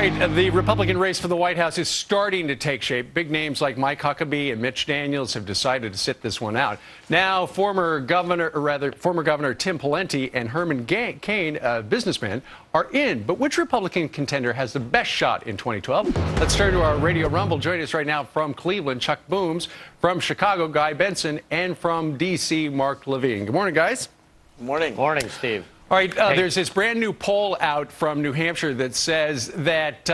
right, the Republican race for the White House is starting to take shape. Big names like Mike Huckabee and Mitch Daniels have decided to sit this one out. Now, former Governor Tim Pawlenty and Herman Cain, a businessman, are in. But which Republican contender has the best shot in 2012? Let's turn to our Radio Rumble. Joining us right now from Cleveland, Chuck Booms, from Chicago, Guy Benson, and from D.C., Mark Levine. Good morning, guys. Good morning. Morning, Steve. All right, there's this brand new poll out from New Hampshire that says that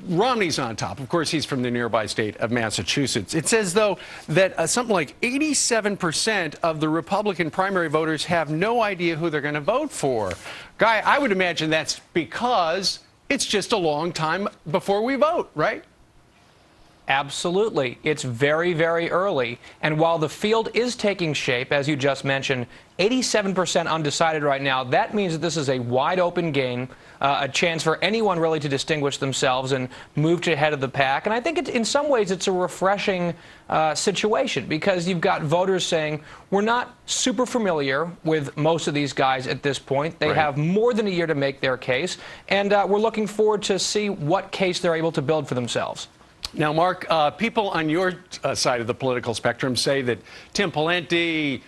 Romney's on top. Of course, he's from the nearby state of Massachusetts. It says, though, that something like 87% of the Republican primary voters have no idea who they're going to vote for. Guy, I would imagine that's because it's just a long time before we vote, right? Absolutely. It's very, very early. And while the field is taking shape, as you just mentioned, 87% undecided right now. That means that this is a wide open game, a chance for anyone really to distinguish themselves and move to ahead of the pack. And I think in some ways it's a refreshing situation because you've got voters saying we're not super familiar with most of these guys at this point. They have more than a year to make their case. And we're looking forward to see what case they're able to build for themselves. Now, Mark, people on your side of the political spectrum say that Tim Pawlenty,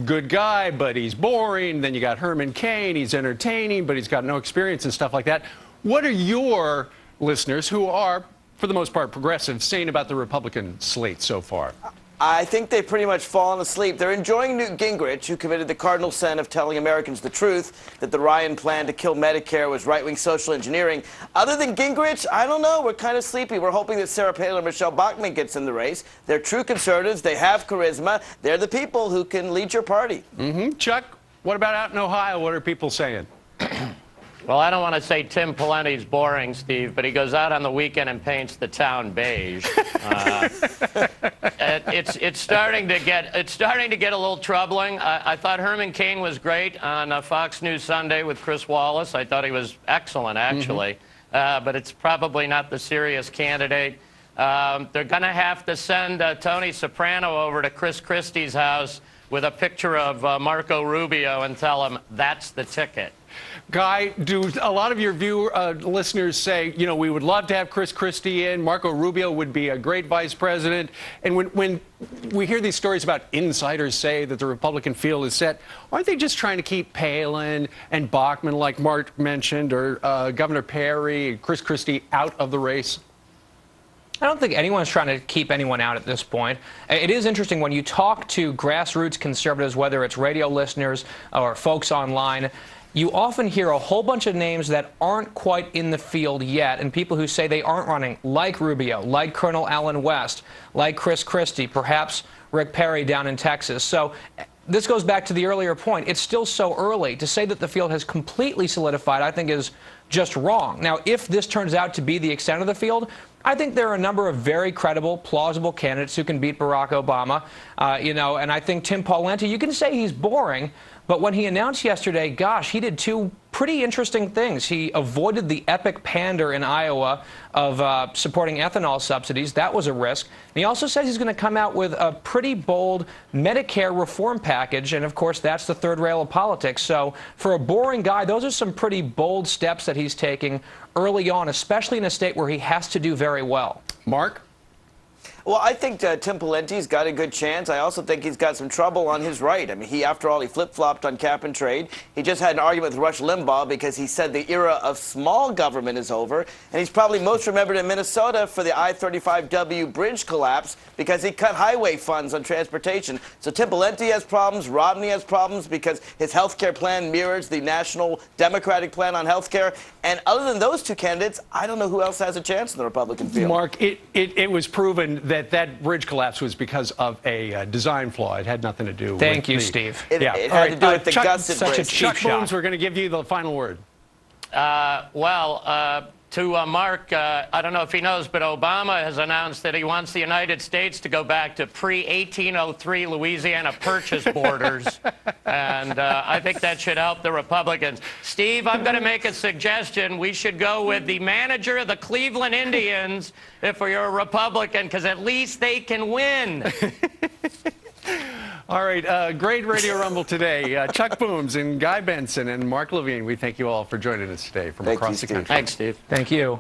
good guy, but he's boring. Then you got Herman Cain, he's entertaining, but he's got no experience and stuff like that. What are your listeners, who are, for the most part, progressive, saying about the Republican slate so far? I think they've pretty much fallen asleep. They're enjoying Newt Gingrich, who committed the cardinal sin of telling Americans the truth, that the Ryan plan to kill Medicare was right-wing social engineering. Other than Gingrich, I don't know. We're kind of sleepy. We're hoping that Sarah Palin or Michelle Bachmann gets in the race. They're true conservatives. They have charisma. They're the people who can lead your party. Chuck, what about out in Ohio? What are people saying? Well, I don't want to say Tim Pawlenty's boring, Steve, but he goes out on the weekend and paints the town beige. It's starting to get a little troubling. I thought Herman Cain was great on Fox News Sunday with Chris Wallace. I thought he was excellent, actually. But it's probably not the serious candidate. They're going to have to send Tony Soprano over to Chris Christie's house with a picture of Marco Rubio and tell him that's the ticket. Guy, do a lot of your listeners say, you know, we would love to have Chris Christie in, Marco Rubio would be a great vice president, and when we hear these stories about insiders say that the Republican field is set, aren't they just trying to keep Palin and Bachmann, like Mark mentioned, or Governor Perry, Chris Christie out of the race? I don't think anyone's trying to keep anyone out at this point. It is interesting when you talk to grassroots conservatives, whether it's radio listeners or folks online, you often hear a whole bunch of names that aren't quite in the field yet, and people who say they aren't running, like Rubio, like Colonel Allen West, like Chris Christie, perhaps Rick Perry down in Texas. So this goes back to the earlier point. It's still so early. To say that the field has completely solidified, I think, is just wrong. Now, if this turns out to be the extent of the field, I think there are a number of very credible, plausible candidates who can beat Barack Obama. And I think Tim Pawlenty, you can say he's boring, but when he announced yesterday, gosh, he did two pretty interesting things. He avoided the epic pander in Iowa of supporting ethanol subsidies. That was a risk. And he also says he's going to come out with a pretty bold Medicare reform package. And, of course, that's the third rail of politics. So for a boring guy, those are some pretty bold steps that he's taking early on, especially in a state where he has to do very well. Mark? Well, I think Tim Pawlenty's got a good chance. I also think he's got some trouble on his right. I mean, after all, he flip-flopped on cap and trade. He just had an argument with Rush Limbaugh because he said the era of small government is over. And he's probably most remembered in Minnesota for the I-35W bridge collapse because he cut highway funds on transportation. So Tim Pawlenty has problems. Romney has problems because his health care plan mirrors the national Democratic plan on health care. And other than those two candidates, I don't know who else has a chance in the Republican field. Mark, it was proven that bridge collapse was because of a design flaw. It had nothing to do with Thank you, Steve. It had to do with the gusset bridge. Chuck Booms, we're going to give you the final word. To Mark, I don't know if he knows, but Obama has announced that he wants the United States to go back to pre-1803 Louisiana Purchase borders. And I think that should help the Republicans. Steve, I'm going to make a suggestion. We should go with the manager of the Cleveland Indians if you're a Republican, because at least they can win. All right, great Radio Rumble today. Chuck Booms and Guy Benson and Mark Levine, we thank you all for joining us today from Thank across you, the Steve. country. Thanks, Steve. Thank you.